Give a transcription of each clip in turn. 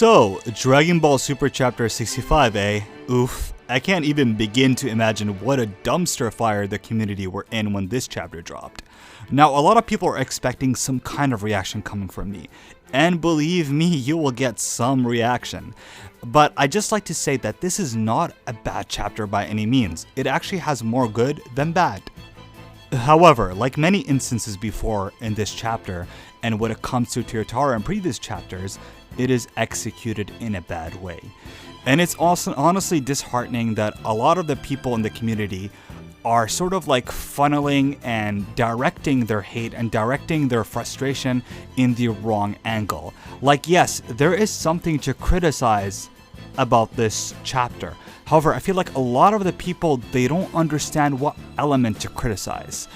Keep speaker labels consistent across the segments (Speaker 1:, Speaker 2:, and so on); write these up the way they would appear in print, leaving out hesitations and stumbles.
Speaker 1: So, Dragon Ball Super Chapter 65, eh? Oof. I can't even begin to imagine what a dumpster fire the community were in when this chapter dropped. Now, a lot of people are expecting some kind of reaction coming from me. And believe me, you will get some reaction. But I just like to say that this is not a bad chapter by any means. It actually has more good than bad. However, like many instances before in this chapter, and when it comes to Toyotaro in previous chapters, it is executed in a bad way. And it's also honestly disheartening that a lot of the people in the community are sort of like funneling and directing their hate and directing their frustration in the wrong angle. Like, yes, there is something to criticize about this chapter. However, I feel like a lot of the people, they don't understand what element to criticize.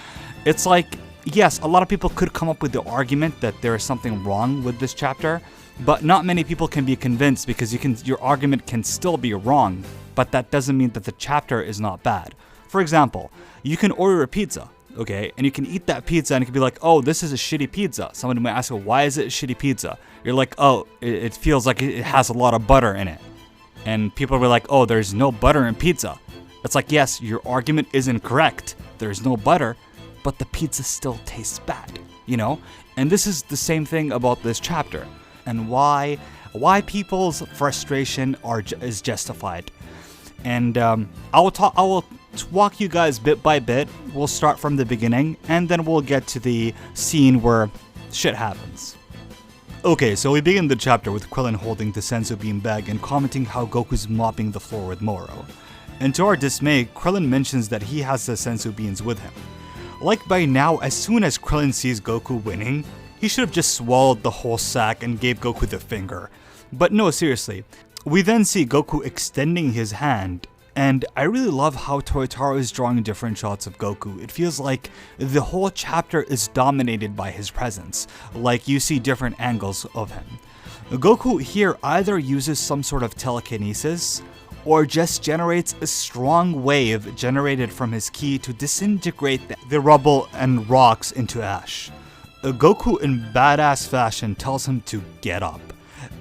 Speaker 1: It's like, yes, a lot of people could come up with the argument that there is something wrong with this chapter, but not many people can be convinced because your argument can still be wrong, but that doesn't mean that the chapter is not bad. For example, you can order a pizza, okay, and you can eat that pizza and it can be like, oh, this is a shitty pizza. Someone might ask you, why is it a shitty pizza? You're like, oh, it feels like it has a lot of butter in it. And people will be like, oh, there's no butter in pizza. It's like, yes, your argument isn't correct. There's no butter, but the pizza still tastes bad, you know? And this is the same thing about this chapter. And why people's frustration is justified. And I will walk you guys bit by bit. We'll start from the beginning, and then we'll get to the scene where shit happens. Okay, so we begin the chapter with Krillin holding the senzu bean bag and commenting how Goku's mopping the floor with Moro. And to our dismay, Krillin mentions that he has the senzu beans with him. Like by now, as soon as Krillin sees Goku winning, he should have just swallowed the whole sack and gave Goku the finger. But no, seriously. We then see Goku extending his hand, and I really love how Toyotaro is drawing different shots of Goku. It feels like the whole chapter is dominated by his presence, like you see different angles of him. Goku here either uses some sort of telekinesis, or just generates a strong wave generated from his ki to disintegrate the rubble and rocks into ash. Goku in badass fashion tells him to get up.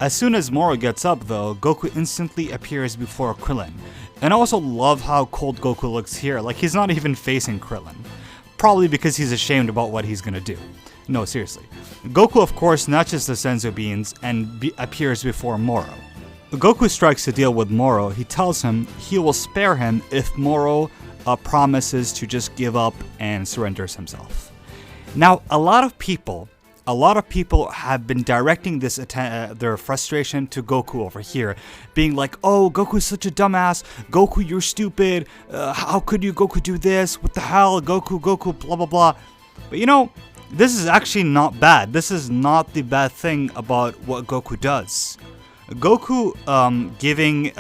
Speaker 1: As soon as Moro gets up though, Goku instantly appears before Krillin. And I also love how cold Goku looks here, like he's not even facing Krillin. Probably because he's ashamed about what he's gonna do. No, seriously. Goku of course snatches the senzu beans and appears before Moro. Goku strikes a deal with Moro. He tells him he will spare him if Moro promises to just give up and surrenders himself. Now, a lot of people have been directing this their frustration to Goku over here, being like, oh, Goku's such a dumbass, Goku, you're stupid, how could you, Goku, do this, what the hell, Goku, blah, blah, blah. But you know, this is actually not bad. This is not the bad thing about what Goku does. Goku giving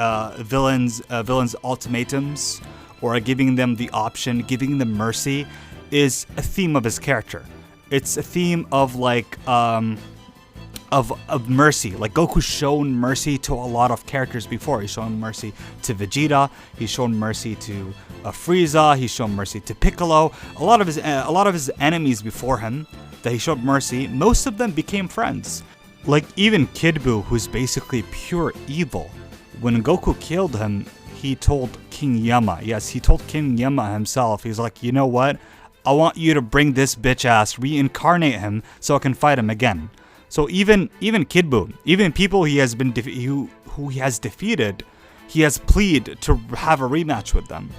Speaker 1: villains ultimatums, or giving them the option, giving them mercy, is a theme of his character. It's a theme of like of mercy. Like Goku's shown mercy to a lot of characters before. He's shown mercy to Vegeta. He's shown mercy to Frieza. He's shown mercy to Piccolo. A lot of his enemies before him that he showed mercy, most of them became friends. Like even Kid Buu, who's basically pure evil. When Goku killed him, he told King Yama. Yes, he told King Yama himself. He's like, you know what? I want you to bring this bitch ass, reincarnate him, so I can fight him again. So even Kid Buu, even people he has been who he has defeated, he has pleaded to have a rematch with them.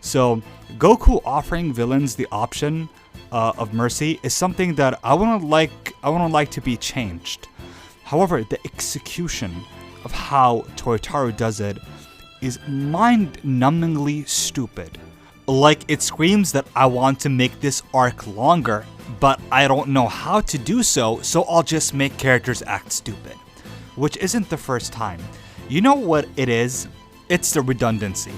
Speaker 1: So Goku offering villains the option of mercy is something that I want to like to be changed. However, the execution of how Toyotaro does it is mind-numbingly stupid. Like, it screams that I want to make this arc longer, but I don't know how to do so I'll just make characters act stupid. Which isn't the first time. You know what it is? It's the redundancy.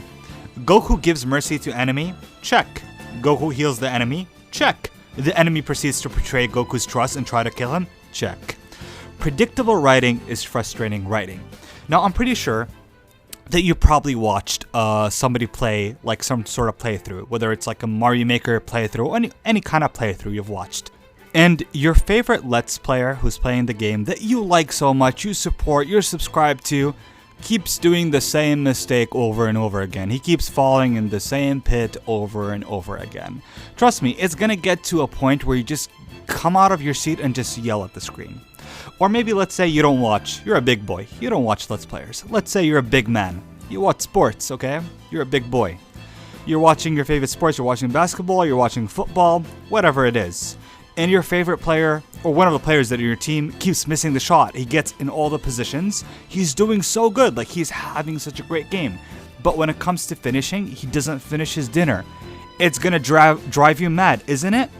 Speaker 1: Goku gives mercy to enemy? Check. Goku heals the enemy? Check. The enemy proceeds to betray Goku's trust and try to kill him? Check. Predictable writing is frustrating writing. Now, I'm pretty sure that you probably watched somebody play, like some sort of playthrough, whether it's like a Mario Maker playthrough or any kind of playthrough you've watched. And your favorite Let's Player who's playing the game that you like so much, you support, you're subscribed to, keeps doing the same mistake over and over again. He keeps falling in the same pit over and over again. Trust me, it's gonna get to a point where you just come out of your seat and just yell at the screen. Or maybe let's say you don't watch, you're a big boy, you don't watch Let's Players. Let's say you're a big man, you watch sports, okay? You're a big boy. You're watching your favorite sports, you're watching basketball, you're watching football, whatever it is. And your favorite player, or one of the players that are in your team, keeps missing the shot. He gets in all the positions. He's doing so good, like he's having such a great game. But when it comes to finishing, he doesn't finish his dinner. It's gonna drive you mad, isn't it?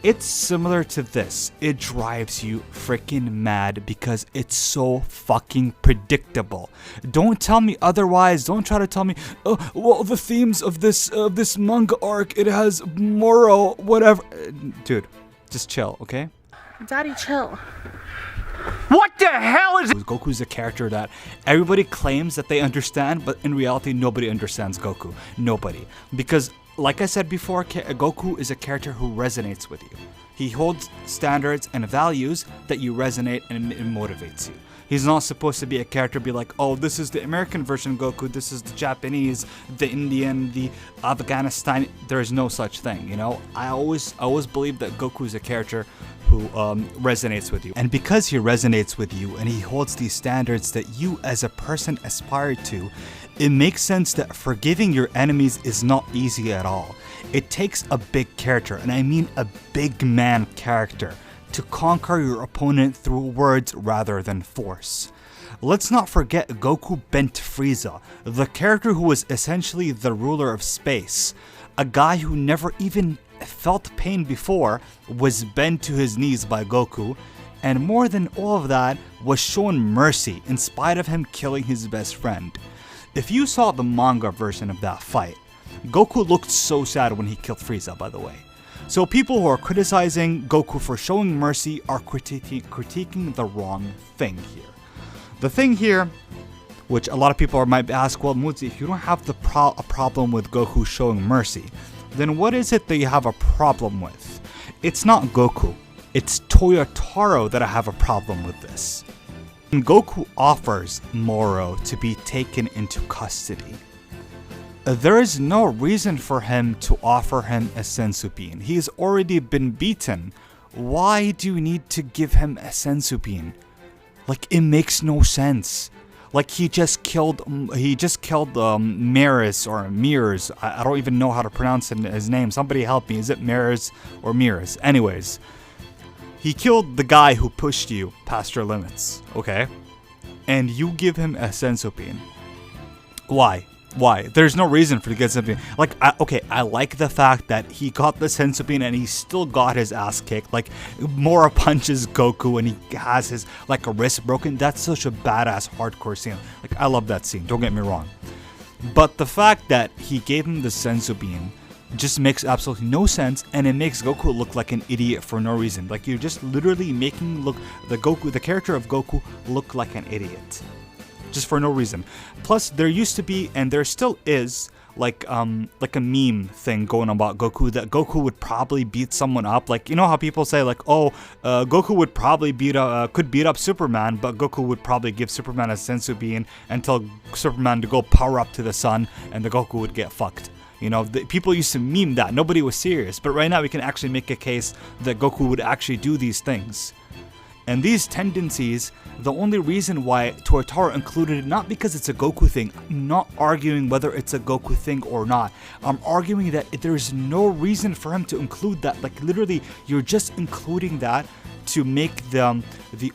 Speaker 1: It's similar to this. It drives you freaking mad because it's so fucking predictable. Don't tell me otherwise. Don't try to tell me, oh, well, the themes of this manga arc, it has Moro, whatever. Dude. Just chill, okay?
Speaker 2: Daddy, chill.
Speaker 3: What the hell is...
Speaker 1: Goku's a character that everybody claims that they understand, but in reality, nobody understands Goku. Nobody. Because, like I said before, Goku is a character who resonates with you. He holds standards and values that you resonate and it motivates you. He's not supposed to be a character be like, oh, this is the American version Goku, this is the Japanese, the Indian, the Afghanistan. There is no such thing, you know? I always believe that Goku is a character who resonates with you. And because he resonates with you and he holds these standards that you as a person aspire to, it makes sense that forgiving your enemies is not easy at all. It takes a big character, and I mean a big man character, to conquer your opponent through words rather than force. Let's not forget Goku bent Frieza, the character who was essentially the ruler of space. A guy who never even felt pain before was bent to his knees by Goku, and more than all of that, was shown mercy in spite of him killing his best friend. If you saw the manga version of that fight, Goku looked so sad when he killed Frieza, by the way. So people who are criticizing Goku for showing mercy are critiquing the wrong thing here. The thing here, which a lot of people might ask, well, Mutsi, if you don't have a problem with Goku showing mercy, then what is it that you have a problem with? It's not Goku. It's Toyotaro that I have a problem with this. When Goku offers Moro to be taken into custody, there is no reason for him to offer him a senzu bean. He's already been beaten. Why do you need to give him a senzu bean? Like, it makes no sense. Like, he just killed Maris or Mirs. I don't even know how to pronounce his name. Somebody help me. Is it Maris or Mirs? Anyways, he killed the guy who pushed you past your limits, okay? And you give him a senzu bean. Why? Why? There's no reason for to get something. Like, I like the fact that he got the senzu bean and he still got his ass kicked. Like, Mora punches Goku and he has his, like, a wrist broken. That's such a badass hardcore scene. Like, I love that scene, don't get me wrong. But the fact that he gave him the senzu bean just makes absolutely no sense, and it makes Goku look like an idiot for no reason. Like, you're just literally making the character of Goku look like an idiot. Just for no reason. Plus, there used to be, and there still is, like a meme thing going on about Goku, that Goku would probably beat someone up. Like, you know how people say, like, oh, Goku would probably could beat up Superman, but Goku would probably give Superman a senzu bean and tell Superman to go power up to the sun, and the Goku would get fucked. You know, people used to meme that. Nobody was serious. But right now, we can actually make a case that Goku would actually do these things. And these tendencies, the only reason why Toyotaro included it, not because it's a Goku thing, I'm not arguing whether it's a Goku thing or not. I'm arguing that there's no reason for him to include that. Like, literally, you're just including that to make the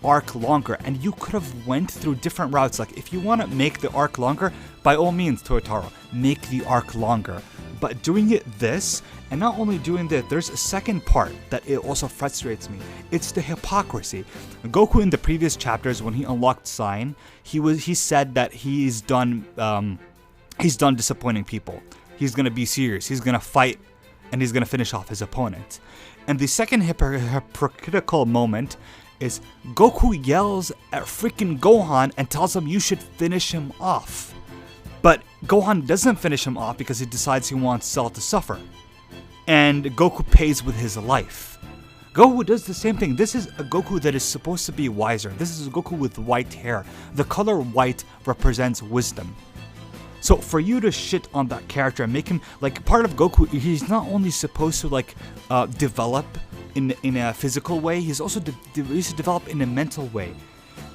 Speaker 1: arc longer. And you could have went through different routes. Like, if you want to make the arc longer, by all means, Toyotaro, make the arc longer. But doing it this, and not only doing that, there's a second part that it also frustrates me. It's the hypocrisy. Goku in the previous chapters, when he unlocked Sign, he said that he's done disappointing people. He's gonna be serious. He's gonna fight, and he's gonna finish off his opponent. And the second hypocritical moment is Goku yells at freaking Gohan and tells him you should finish him off. But Gohan doesn't finish him off because he decides he wants Cell to suffer. And Goku pays with his life. Goku does the same thing. This is a Goku that is supposed to be wiser. This is a Goku with white hair. The color white represents wisdom. So for you to shit on that character and make him like part of Goku, he's not only supposed to like develop in a physical way, he's also he's to develop in a mental way.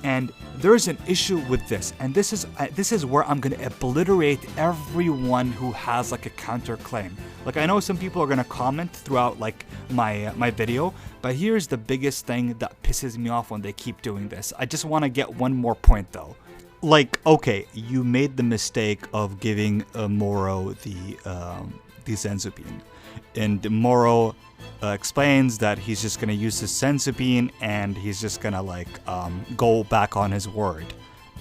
Speaker 1: And there is an issue with this, and this is where I'm gonna obliterate everyone who has like a counterclaim. Like I know some people are gonna comment throughout like my video, but here's the biggest thing that pisses me off when they keep doing this. I just want to get one more point though. Like, okay, you made the mistake of giving Moro the Senzu Bean, and Moro explains that he's just gonna use his Senzu Bean and he's just gonna like go back on his word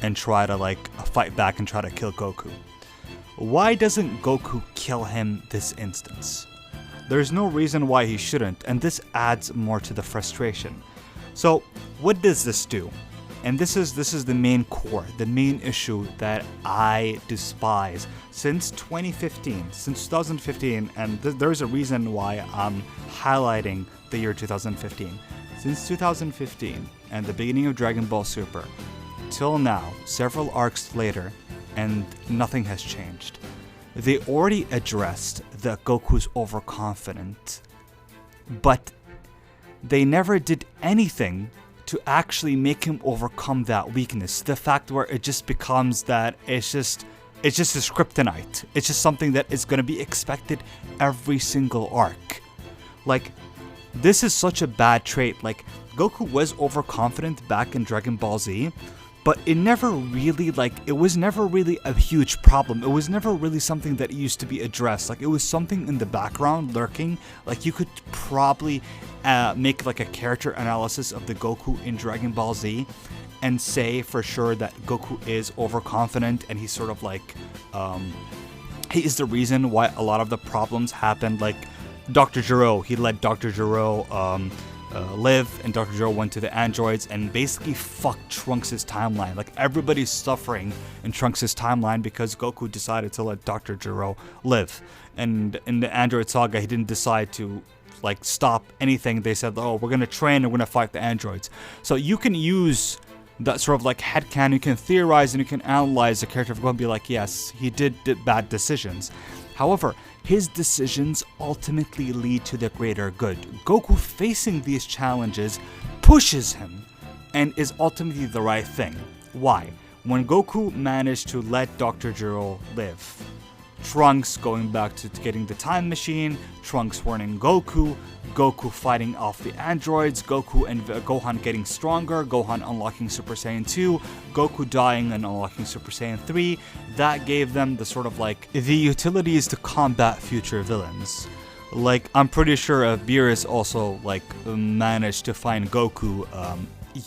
Speaker 1: and try to like fight back and try to kill Goku. Why doesn't Goku kill him this instance? There's no reason why he shouldn't, and this adds more to the frustration. So what does this do? And this is the main core, the main issue that I despise since 2015, since 2015, and there's a reason why I'm highlighting the year 2015. Since 2015 and the beginning of Dragon Ball Super, till now, several arcs later, and nothing has changed. They already addressed that Goku's overconfident, but they never did anything to actually make him overcome that weakness. The fact where it just becomes that it's just his kryptonite. It's just something that is going to be expected every single arc. Like, this is such a bad trait. Like, Goku was overconfident back in Dragon Ball Z, but it never really, like, it was never really a huge problem. It was never really something that used to be addressed. Like, it was something in the background lurking. Like, you could probably make like a character analysis of the Goku in Dragon Ball Z and say for sure that Goku is overconfident and he's sort of like, he is the reason why a lot of the problems happened. Like, Dr. Gero, he let Dr. Gero live, and Dr. Gero went to the androids and basically fucked Trunks' timeline. Like, everybody's suffering in Trunks' timeline because Goku decided to let Dr. Gero live. And in the Android Saga, he didn't decide to like stop anything. They said, oh, we're gonna train and we're gonna fight the androids. So you can use that sort of like headcanon, you can theorize and you can analyze the character of Goku and be like, yes, he did bad decisions. However, his decisions ultimately lead to the greater good. Goku facing these challenges pushes him and is ultimately the right thing. Why? When Goku managed to let Dr. Gero live, Trunks going back to getting the time machine, Trunks warning Goku, Goku fighting off the androids, Goku and Gohan getting stronger, Gohan unlocking Super Saiyan 2, Goku dying and unlocking Super Saiyan 3, that gave them the sort of like the utilities to combat future villains. Like, I'm pretty sure if Beerus also like managed to find Goku,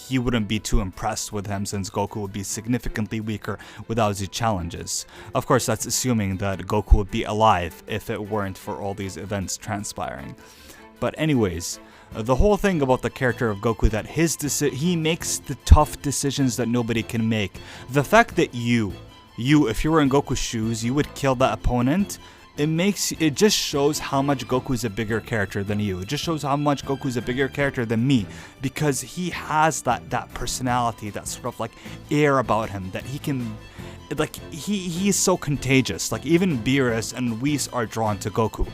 Speaker 1: he wouldn't be too impressed with him since Goku would be significantly weaker without the challenges. Of course, that's assuming that Goku would be alive if it weren't for all these events transpiring. But anyways, the whole thing about the character of Goku, that he makes the tough decisions that nobody can make. The fact that you, if you were in Goku's shoes, you would kill that opponent, it just shows how much Goku's a bigger character than you. It just shows how much Goku's a bigger character than me, because he has that personality, that sort of like air about him that he can, like, he's so contagious. Like, even Beerus and Whis are drawn to Goku.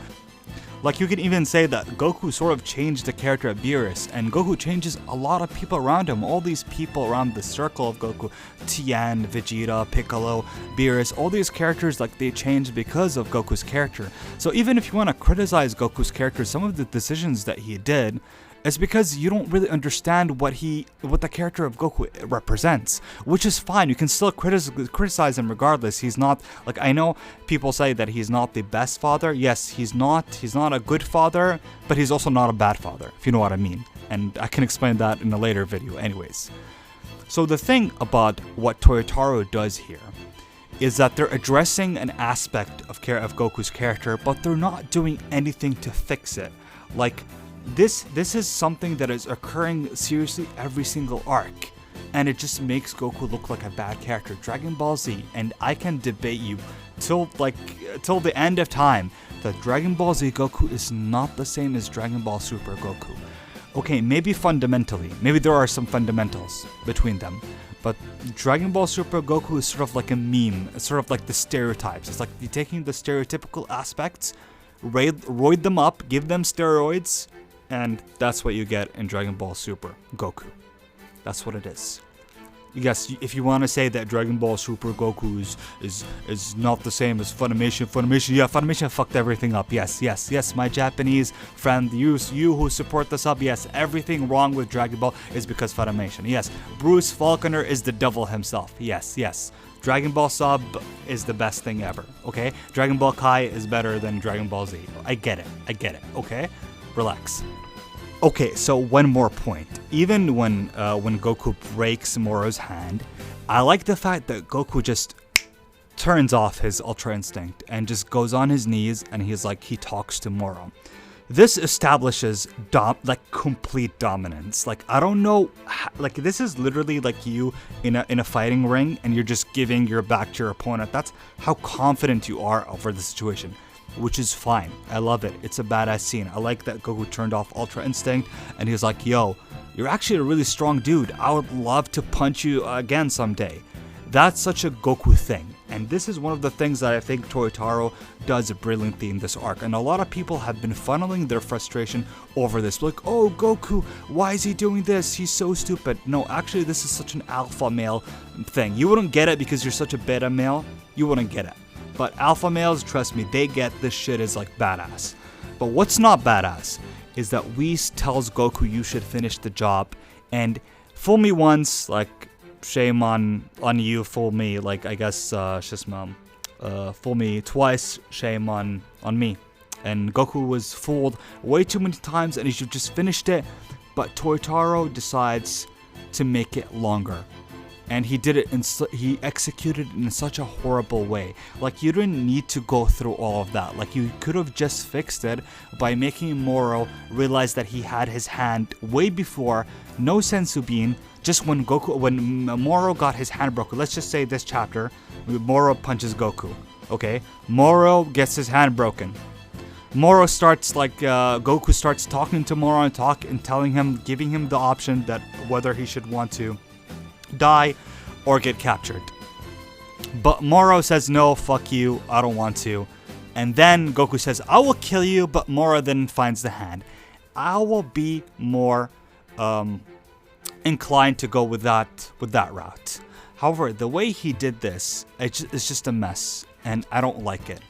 Speaker 1: Like, you can even say that Goku sort of changed the character of Beerus, and Goku changes a lot of people around him. All these people around the circle of Goku, Tien, Vegeta, Piccolo, Beerus, all these characters, like, they changed because of Goku's character. So even if you want to criticize Goku's character, some of the decisions that he did, it's because you don't really understand what the character of Goku represents, which is fine. You can still criticize him regardless. He's not, like, I know people say that he's not the best father. Yes, he's not a good father, but he's also not a bad father, if you know what I mean. And I can explain that in a later video anyways. So the thing about what Toyotaro does here is that they're addressing an aspect of Goku's character, but they're not doing anything to fix it. Like, this is something that is occurring seriously every single arc, and it just makes Goku look like a bad character. Dragon Ball Z, and I can debate you till the end of time that Dragon Ball Z Goku is not the same as Dragon Ball Super Goku. Okay, maybe fundamentally, maybe there are some fundamentals between them, but Dragon Ball Super Goku is sort of like a meme. It's sort of like the stereotypes. It's like you're taking the stereotypical aspects, roid them up, give them steroids, and that's what you get in Dragon Ball Super Goku. That's what it is. Yes, if you want to say that Dragon Ball Super Goku is not the same as Funimation, Funimation fucked everything up. Yes, my Japanese friend, you who support the sub, yes, everything wrong with Dragon Ball is because Funimation. Yes, Bruce Faulconer is the devil himself. Yes. Dragon Ball sub is the best thing ever, okay? Dragon Ball Kai is better than Dragon Ball Z. I get it, okay? Relax. Okay, so one more point. Even when Goku breaks Moro's hand, I like the fact that Goku just turns off his Ultra Instinct and just goes on his knees and he talks to Moro. This establishes complete dominance. Like, I don't know, this is literally like you in a fighting ring and you're just giving your back to your opponent. That's how confident you are over the situation, which is fine. I love it. It's a badass scene. I like that Goku turned off Ultra Instinct and he's like, yo, you're actually a really strong dude. I would love to punch you again someday. That's such a Goku thing. And this is one of the things that I think Toyotaro does brilliantly in this arc. And a lot of people have been funneling their frustration over this. Like, oh, Goku, why is he doing this? He's so stupid. No, actually, this is such an alpha male thing. You wouldn't get it because you're such a beta male. You wouldn't get it. But alpha males, trust me, they get this shit is like badass. But what's not badass is that Whis tells Goku you should finish the job. And fool me once, like, shame on you, fool me, like, I guess, fool me twice, shame on me. And Goku was fooled way too many times and he should just finished it, but Toyotaro decides to make it longer. And he did it he executed it in such a horrible way. Like, you didn't need to go through all of that. Like, you could have just fixed it by making Moro realize that he had his hand way before, no senzu bean. Just when Moro got his hand broken, let's just say this chapter, Moro punches Goku, okay? Moro gets his hand broken. Moro starts, Goku starts talking to Moro and telling him, giving him the option that whether he should want to die or get captured. But Moro says, no, fuck you, I don't want to. And then Goku says, I will kill you, but Moro then finds the hand. I will be more, inclined to go with that route. However, the way he did this, it's just a mess, and I don't like it.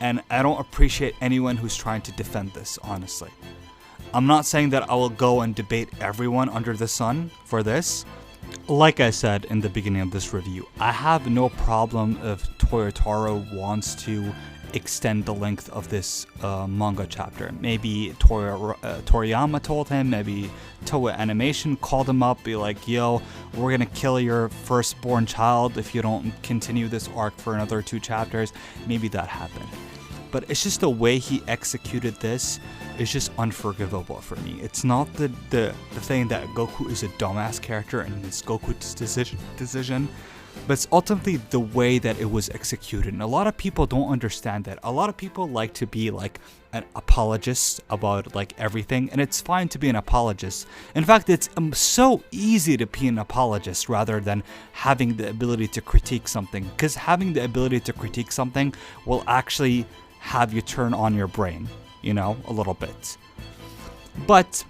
Speaker 1: And I don't appreciate anyone who's trying to defend this, honestly. I'm not saying that I will go and debate everyone under the sun for this. Like I said in the beginning of this review, I have no problem if Toyotaro wants to extend the length of this manga chapter. Maybe Toriyama told him, maybe Toei Animation called him up, be like, yo, we're gonna kill your firstborn child if you don't continue this arc for another 2 chapters. Maybe that happened. But it's just the way he executed this is just unforgivable for me. It's not the thing that Goku is a dumbass character and it's Goku's decision, but it's ultimately the way that it was executed. And a lot of people don't understand that. A lot of people like to be like an apologist about like everything, and it's fine to be an apologist. In fact, it's so easy to be an apologist rather than having the ability to critique something, because having the ability to critique something will actually have you turn on your brain, you know, a little bit. But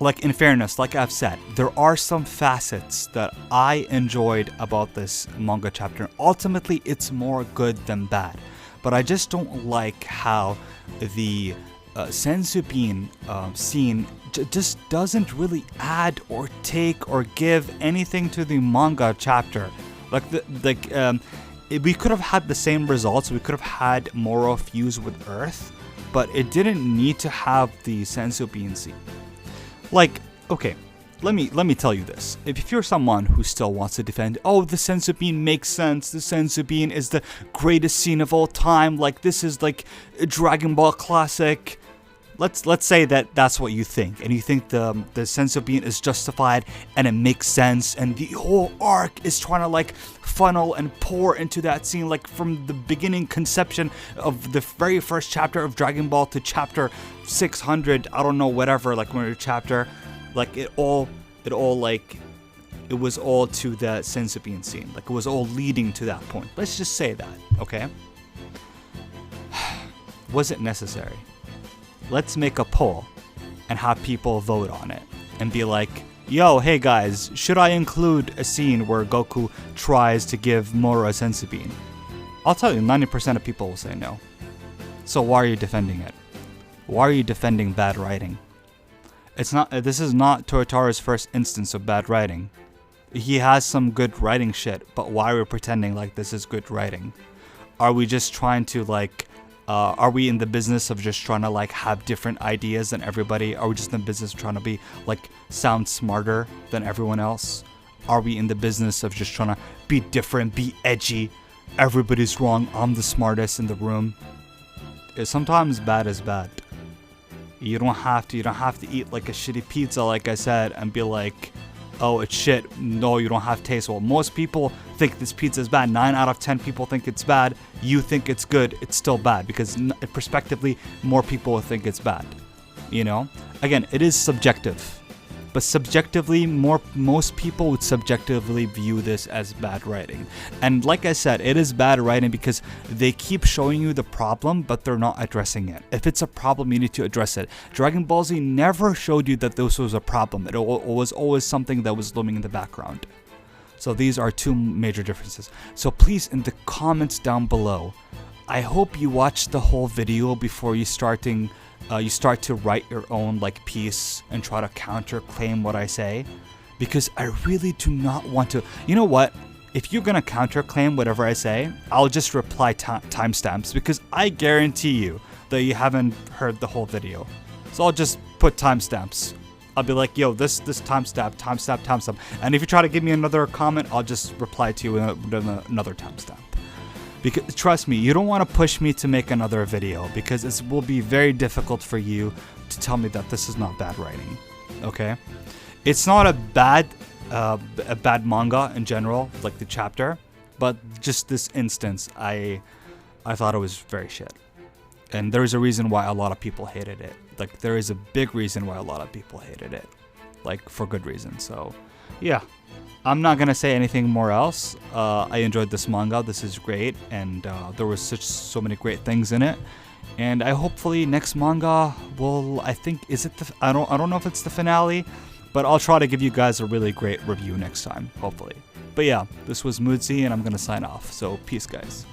Speaker 1: like, in fairness, like I've said, there are some facets that I enjoyed about this manga chapter. Ultimately, it's more good than bad. But I just don't like how the Sensubin scene just doesn't really add or take or give anything to the manga chapter. We could have had the same results. We could have had Moro fuse with Earth, but it didn't need to have the Sensubin scene. Like, okay, let me tell you this. If you're someone who still wants to defend, oh, the Sensubin makes sense, the Sensubin is the greatest scene of all time, like, this is like a Dragon Ball classic, let's say that that's what you think, and you think the sense of being is justified and it makes sense, and the whole arc is trying to like funnel and pour into that scene, like from the beginning conception of the very first chapter of Dragon Ball to chapter 600, I don't know, whatever, like when chapter, like it was all to that sense of being scene, like it was all leading to that point. Let's just say that, okay? Was it necessary? Let's make a poll and have people vote on it and be like, yo, hey guys, should I include a scene where Goku tries to give Moro a senzu bean? I'll tell you, 90% of people will say no. So why are you defending it? Why are you defending bad writing? This is not Toyotaro's first instance of bad writing. He has some good writing shit, but why are we pretending like this is good writing? Are we just trying to like, are we in the business of just trying to like have different ideas than everybody? Are we just in the business of trying to be like sound smarter than everyone else? Are we in the business of just trying to be different, be edgy? Everybody's wrong, I'm the smartest in the room. Sometimes bad is bad. You don't have to eat like a shitty pizza, like I said, and be like, oh, it's shit. No, you don't have taste. Well, most people think this pizza is bad. 9 out of 10 people think it's bad. You think it's good. It's still bad because prospectively, more people will think it's bad. You know? Again, it is subjective. But subjectively, most people would subjectively view this as bad writing. And like I said, it is bad writing because they keep showing you the problem, but they're not addressing it. If it's a problem, you need to address it. Dragon Ball Z never showed you that this was a problem. It was always something that was looming in the background. So these are two major differences. So please, in the comments down below, I hope you watch the whole video before you start to write your own like piece and try to counterclaim what I say, because I really do not want to. You know what? If you're gonna counterclaim whatever I say, I'll just reply timestamps, because I guarantee you that you haven't heard the whole video. So I'll just put timestamps. I'll be like, yo, this timestamp. And if you try to give me another comment, I'll just reply to you with another timestamp. Because trust me, you don't want to push me to make another video, because it will be very difficult for you to tell me that this is not bad writing. Okay, it's not a bad manga in general, like the chapter, but just this instance, I thought it was very shit, and there is a reason why a lot of people hated it. Like there is a big reason why a lot of people hated it, like for good reason. So, yeah. I'm not gonna say anything more else. I enjoyed this manga. This is great, and there was so many great things in it. And I hopefully next manga will, I think, is it the, I don't know if it's the finale, but I'll try to give you guys a really great review next time, hopefully. But yeah, this was Moodzy, and I'm gonna sign off. So peace, guys.